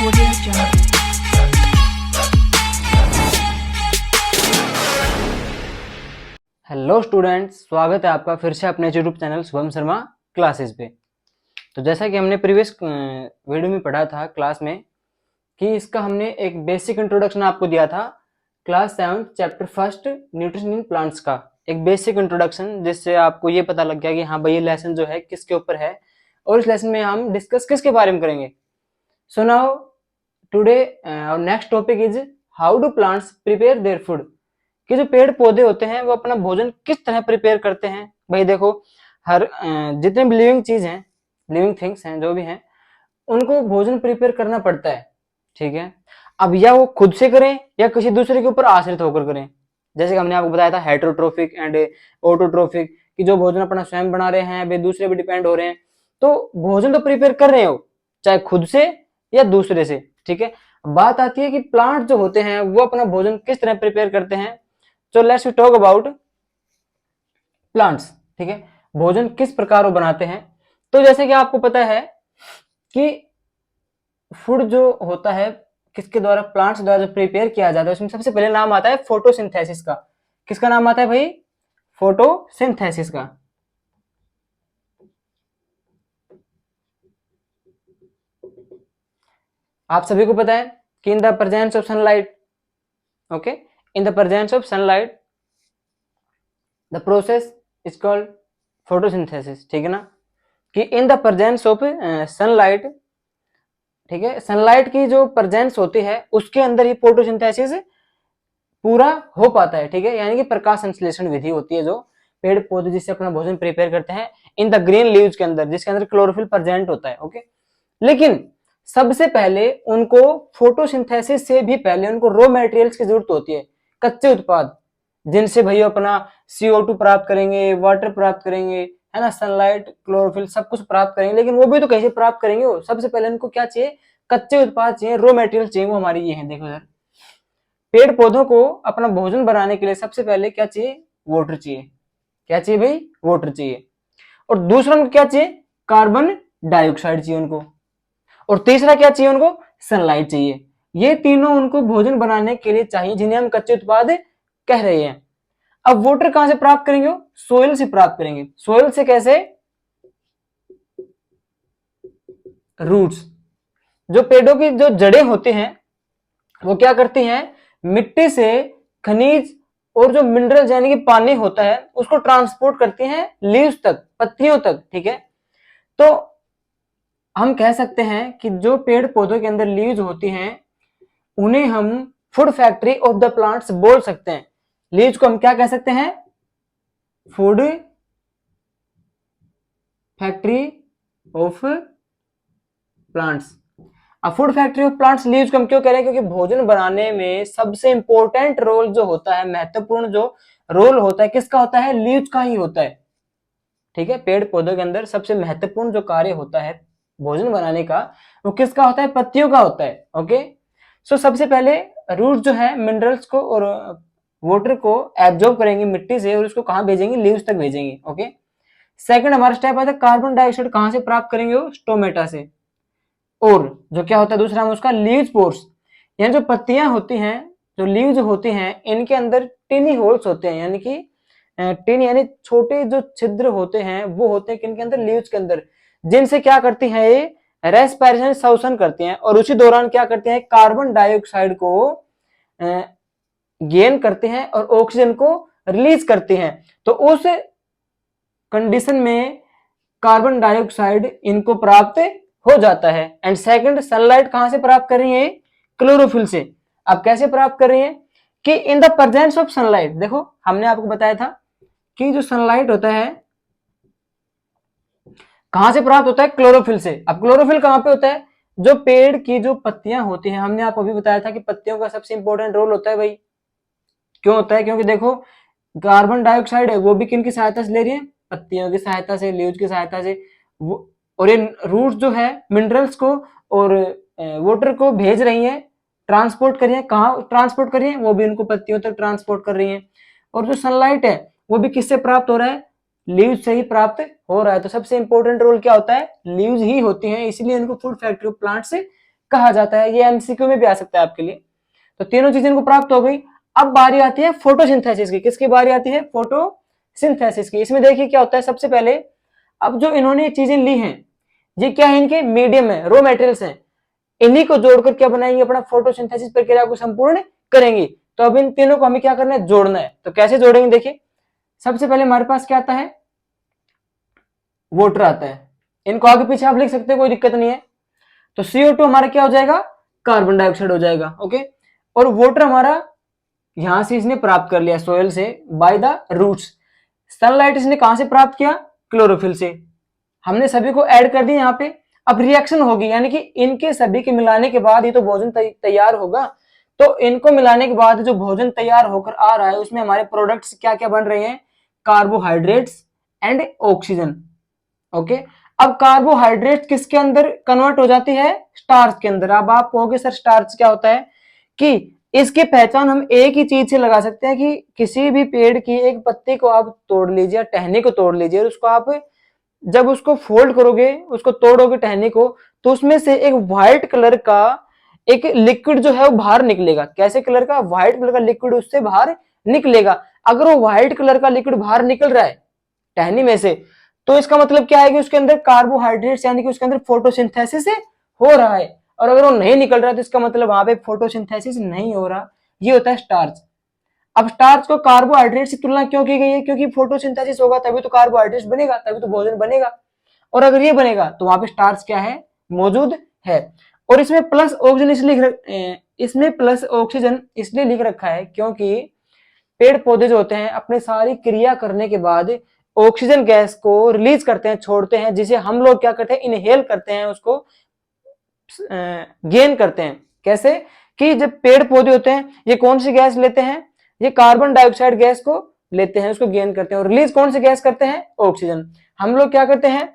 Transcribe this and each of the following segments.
Audio Jungle. Hello students, स्वागत है आपका फिर से अपने YouTube channel Shubham Sharma classes पे। तो जैसा कि हमने प्रीवियस वीडियो में पढ़ा था क्लास में कि इसका हमने एक बेसिक इंट्रोडक्शन आपको दिया था class 7 chapter first nutrition in plants का एक बेसिक इंट्रोडक्शन, जिससे आपको ये पता लग गया कि हाँ भाई ये लेसन जो है किसके ऊपर है और इस लेसन में हम डिस्कस किसके बारे में करेंगे। So now today our next topic is how do plants prepare their food, कि जो पेड़ पौधे होते हैं वो अपना भोजन किस तरह प्रिपेयर करते हैं। भाई देखो, हर जितने भी लिविंग चीज हैं, लिविंग थिंग्स हैं, जो भी हैं, उनको भोजन प्रिपेयर करना पड़ता है। ठीक है, अब या वो खुद से करें या किसी दूसरे के ऊपर आश्रित होकर करें। जैसे कि हमने आपको बताया था हेटरोट्रोफिक एंड ऑटोट्रोफिक, कि जो भोजन अपना स्वयं बना रहे हैं वे दूसरे पे डिपेंड हो रहे हैं। तो भोजन तो प्रिपेयर कर रहे हो चाहे खुद से या दूसरे से। ठीक है, बात आती है कि प्लांट जो होते हैं वो अपना भोजन किस तरह प्रिपेयर करते हैं। So let's we talk about plants। ठीक है, भोजन किस प्रकार वो बनाते हैं। तो जैसे कि आपको पता है कि फूड जो होता है किसके द्वारा, प्लांट्स द्वारा जो प्रिपेयर किया जाता है, उसमें सबसे पहले नाम आता है फोटोसिंथेसिस का। किसका नाम आता है भाई? फोटोसिंथेसिस का। आप सभी को पता है कि in the presence of sunlight, okay, in the presence of sunlight the process is called photosynthesis. ठीक है ना, कि in the presence of sunlight, ठीक है, सनलाइट की जो प्रेजेंस होती है उसके अंदर ही फोटोसिंथेसिस पूरा हो पाता है। ठीक है, यानी कि प्रकाश संश्लेषण विधि होती है जो पेड़ पौधे जिससे अपना भोजन प्रिपेयर करते हैं इन द ग्रीन लीव्स के अंदर, जिसके अंदर क्लोरोफिल प्रेजेंट होता है। ओके, लेकिन सबसे पहले उनको फोटोसिंथेसिस से भी पहले उनको रॉ मटेरियल्स की जरूरत होती है, कच्चे उत्पाद, जिनसे भैया अपना CO2 प्राप्त करेंगे, वाटर प्राप्त करेंगे, है ना, सनलाइट, क्लोरोफिल सब कुछ प्राप्त करेंगे। लेकिन वो भी तो कैसे प्राप्त करेंगे? वो सबसे पहले उनको क्या चाहिए? कच्चे उत्पाद चाहिए, रॉ मटेरियल चाहिए। वो हमारी ये है, देखो यार, पेड़ पौधों को अपना भोजन बनाने के लिए सबसे पहले क्या चाहिए? वाटर चाहिए। क्या चाहिए भाई? वाटर चाहिए। और दूसरा उनको क्या चाहिए? कार्बन डाइऑक्साइड चाहिए उनको। और तीसरा क्या चाहिए उनको? सनलाइट चाहिए। ये तीनों उनको भोजन बनाने के लिए चाहिए, जिन्हें हम कच्चे उत्पाद कह रहे हैं। अब वाटर कहां से प्राप्त करेंगे? सोइल से प्राप्त करेंगे। सोइल से कैसे? रूट्स। जो पेड़ों की जो जड़ें होती हैं वो क्या करती हैं? मिट्टी से खनिज और जो मिनरल यानी कि पानी होता है उसको ट्रांसपोर्ट करती हैं लीव्स तक, पत्तियों तक। ठीक है, तो हम कह सकते हैं कि जो पेड़ पौधों के अंदर लीव्स होती हैं उन्हें हम food factory of the plants बोल सकते हैं। लीव्स को हम क्या कह सकते हैं? Food factory of plants. अब food factory of plants leaves को हम क्यों कह रहे हैं? क्योंकि भोजन बनाने में सबसे इंपॉर्टेंट रोल जो होता है, महत्वपूर्ण जो रोल होता है, किसका होता है? लीव्स का ही होता है। ठीक है, पेड़ पौधों के अंदर सबसे महत्वपूर्ण जो कार्य होता है भोजन बनाने का, वो किसका होता है? पत्तियों का होता है। ओके, सो सबसे पहले रूट जो है मिनरल्स को और वाटर को एब्जॉर्ब करेंगे मिट्टी से और उसको कहां भेजेंगे? लीव्स तक भेजेंगे। ओके, सेकंड हमारा स्टेप आता है कार्बन डाइऑक्साइड कहां से प्राप्त करेंगे? वो स्टोमेटा से। और जो क्या होता है दूसरा हम उसका लीव्स पोर्स, यानी जो पत्तियां होती हैं, जो लीव्स होती हैं, इनके अंदर टिनी होल्स होते हैं, यानी कि टिन यानी छोटे जो छिद्र होते हैं वो होते हैं किनके अंदर? लीव्स के अंदर, जिनसे क्या करती है ये? रेस्पिरेशन, श्वसन करती हैं और उसी दौरान क्या करते हैं? कार्बन डाइऑक्साइड को गेन करते हैं और ऑक्सीजन को रिलीज करते हैं। तो उस कंडीशन में कार्बन डाइऑक्साइड इनको प्राप्त हो जाता है। एंड सेकंड, सनलाइट कहां से प्राप्त कर रही है? क्लोरोफिल से। अब कैसे प्राप्त कर रही है? कि in the presence of sunlight. देखो हमने आपको बताया था कि जो सनलाइट होता है कहां से प्राप्त होता है? क्लोरोफिल से। अब क्लोरोफिल कहां पे होता है? जो पेड़ की जो पत्तियां होती हैं, हमने आपको अभी बताया था कि पत्तियों का सबसे इंपॉर्टेंट रोल होता है भाई। क्यों होता है? क्योंकि देखो कार्बन डाइऑक्साइड है वो भी किन की सहायता से ले रही है? पत्तियों की सहायता से, लीव्स की सहायता से। और ये रूट जो है मिनरल्स को और वाटर को भेज रही है, ट्रांसपोर्ट कर रही है। कहाँ ट्रांसपोर्ट कर रही है? वो भी उनको पत्तियों तक ट्रांसपोर्ट कर रही है। और जो सनलाइट है वो भी किससे प्राप्त हो रहा है? लीव्स से ही प्राप्त हो रहा है। तो सबसे इंपॉर्टेंट रोल क्या होता है? लीव्स ही होती हैं, इसलिए इनको फूड फैक्ट्री ऑफ प्लांट से कहा जाता है। ये एमसीक्यू में भी आ सकता है आपके लिए। तो तीनों चीजें इनको प्राप्त हो गई। अब बारी आती है फोटोसिंथेसिस की। किसकी बारी आती है? फोटोसिंथेसिस की। इसमें देखिए क्या होता है, सबसे पहले अब जो इन्होंने चीजें ली हैं, ये क्या है? इनके मीडियम है, रॉ मेटेरियल्स हैं। इन्हीं को जोड़कर क्या बनाएंगे? अपना फोटोसिंथेसिस प्रक्रिया को संपूर्ण करेंगी। तो अब इन तीनों को हमें क्या करना है? जोड़ना है। तो कैसे जोड़ेंगे? देखिए, सबसे पहले हमारे पास क्या आता है? वाटर आता है। इनको आगे पीछे आप लिख सकते हैं, कोई दिक्कत नहीं है। तो CO2 हमारा क्या हो जाएगा? कार्बन डाइऑक्साइड हो जाएगा। ओके, और वाटर हमारा यहां से इसने प्राप्त कर लिया सोयल से, बाय द रूट्स। सनलाइट इसने कहां से प्राप्त किया? क्लोरोफिल से। हमने सभी को ऐड कर दिया यहाँ पे। अब रिएक्शन होगी, यानी कि इनके सभी के मिलाने के बाद ये तो भोजन तैयार होगा। तो इनको मिलाने के बाद जो भोजन तैयार होकर आ रहा है, उसमें हमारे प्रोडक्ट्स क्या क्या बन रहे हैं? Carbohydrates and oxygen. ओके, अब कार्बोहाइड्रेट किसके अंदर कन्वर्ट हो जाती है? स्टार्च के अंदर। अब आप कहोगे सर स्टार्च क्या होता है? कि इसकी पहचान हम एक ही चीज से लगा सकते हैं कि किसी भी पेड़ की एक पत्ती को आप तोड़ लीजिए, टहनी को तोड़ लीजिए, और उसको आप जब उसको फोल्ड करोगे, उसको तोड़ोगे टहनी को, तो उसमें से एक व्हाइट कलर का एक लिक्विड जो है वो बाहर निकलेगा। कैसे कलर का? व्हाइट कलर का लिक्विड उससे बाहर निकलेगा। अगर वो व्हाइट कलर का लिक्विड बाहर निकल रहा है टहनी में से, तो इसका मतलब क्या है? कि उसके अंदर कार्बोहाइड्रेट्स, यानी कि उसके अंदर फोटोसिंथेसिस हो रहा है। और अगर वो नहीं निकल रहा है तो इसका मतलब वहां पे फोटोसिंथेसिस नहीं हो रहा। ये होता है स्टार्च। अब स्टार्च को कार्बोहाइड्रेट से तुलना क्यों की गई है? क्योंकि फोटोसिंथेसिस होगा तभी तो कार्बोहाइड्रेट बनेगा, तभी तो भोजन बनेगा। और अगर ये बनेगा तो वहां पे स्टार्च क्या है? मौजूद है। और इसमें प्लस ऑक्सीजन इसलिए लिख रखा है क्योंकि पेड़ पौधे जो होते हैं अपनी सारी क्रिया करने के बाद ऑक्सीजन गैस को रिलीज करते हैं, छोड़ते हैं, जिसे हम लोग क्या करते हैं? इनहेल करते हैं, उसको गेन करते हैं। कैसे? कि जब पेड़ पौधे होते हैं ये कौन सी गैस लेते हैं? ये कार्बन डाइऑक्साइड गैस को लेते हैं, उसको गेन करते हैं, और रिलीज कौन सी गैस करते हैं? ऑक्सीजन। हम लोग क्या करते हैं?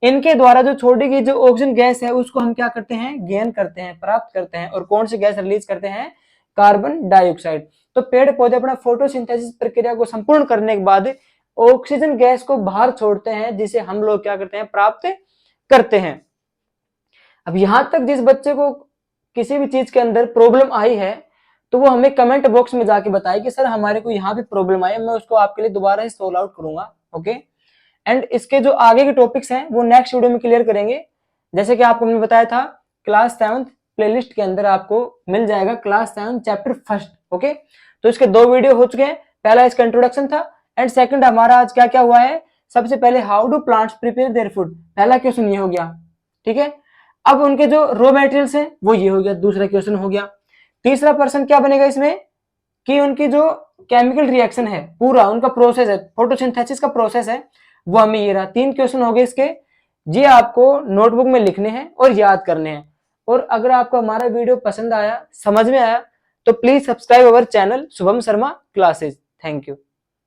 इनके द्वारा जो छोड़ी गई जो ऑक्सीजन गैस है उसको हम क्या करते हैं? गेन करते हैं, प्राप्त करते हैं। और कौन सी गैस रिलीज करते हैं? Carbon dioxide. तो पेड़ पौधे अपना फोटोसिंथेसिस प्रक्रिया को संपूर्ण करने के बाद ऑक्सीजन गैस को बाहर छोड़ते हैं, जिसे हम लोग क्या करते हैं? प्राप्त करते हैं। अब यहां तक जिस बच्चे को किसी भी चीज के अंदर प्रॉब्लम आई है, तो वो हमें कमेंट बॉक्स में जाके बताए कि सर हमारे को यहाँ पे प्रॉब्लम आई है, मैं उसको आपके लिए दोबारा से सोल्व आउट करूंगा। ओके, एंड इसके जो आगे के टॉपिक्स हैं वो नेक्स्ट वीडियो में क्लियर करेंगे। जैसे कि आपको मैंने बताया था, क्लास 7 प्लेलिस्ट के अंदर आपको मिल जाएगा क्लास 7 चैप्टर 1। ओके, तो इसके 2 वीडियो हो चुके हैं। पहला इसका इंट्रोडक्शन था, एंड सेकंड हमारा आज क्या क्या हुआ है? सबसे पहले how do plants prepare their food, पहला क्वेश्चन ये हो गया। ठीक है, अब उनके जो रॉ मेटेरियल्स हैं वो ये हो गया, दूसरा क्वेश्चन हो गया। तीसरा पर्सन क्या बनेगा इसमें? कि उनकी जो केमिकल रिएक्शन है, पूरा उनका प्रोसेस है, फोटोसिंथेसिस का प्रोसेस है, वो हमें ये रहा। 3 क्वेश्चन हो गए इसके। ये आपको नोटबुक में लिखने हैं और याद करने हैं। और अगर आपको हमारा वीडियो पसंद आया, समझ में आया, तो please subscribe our channel Shubham Sharma classes. Thank you.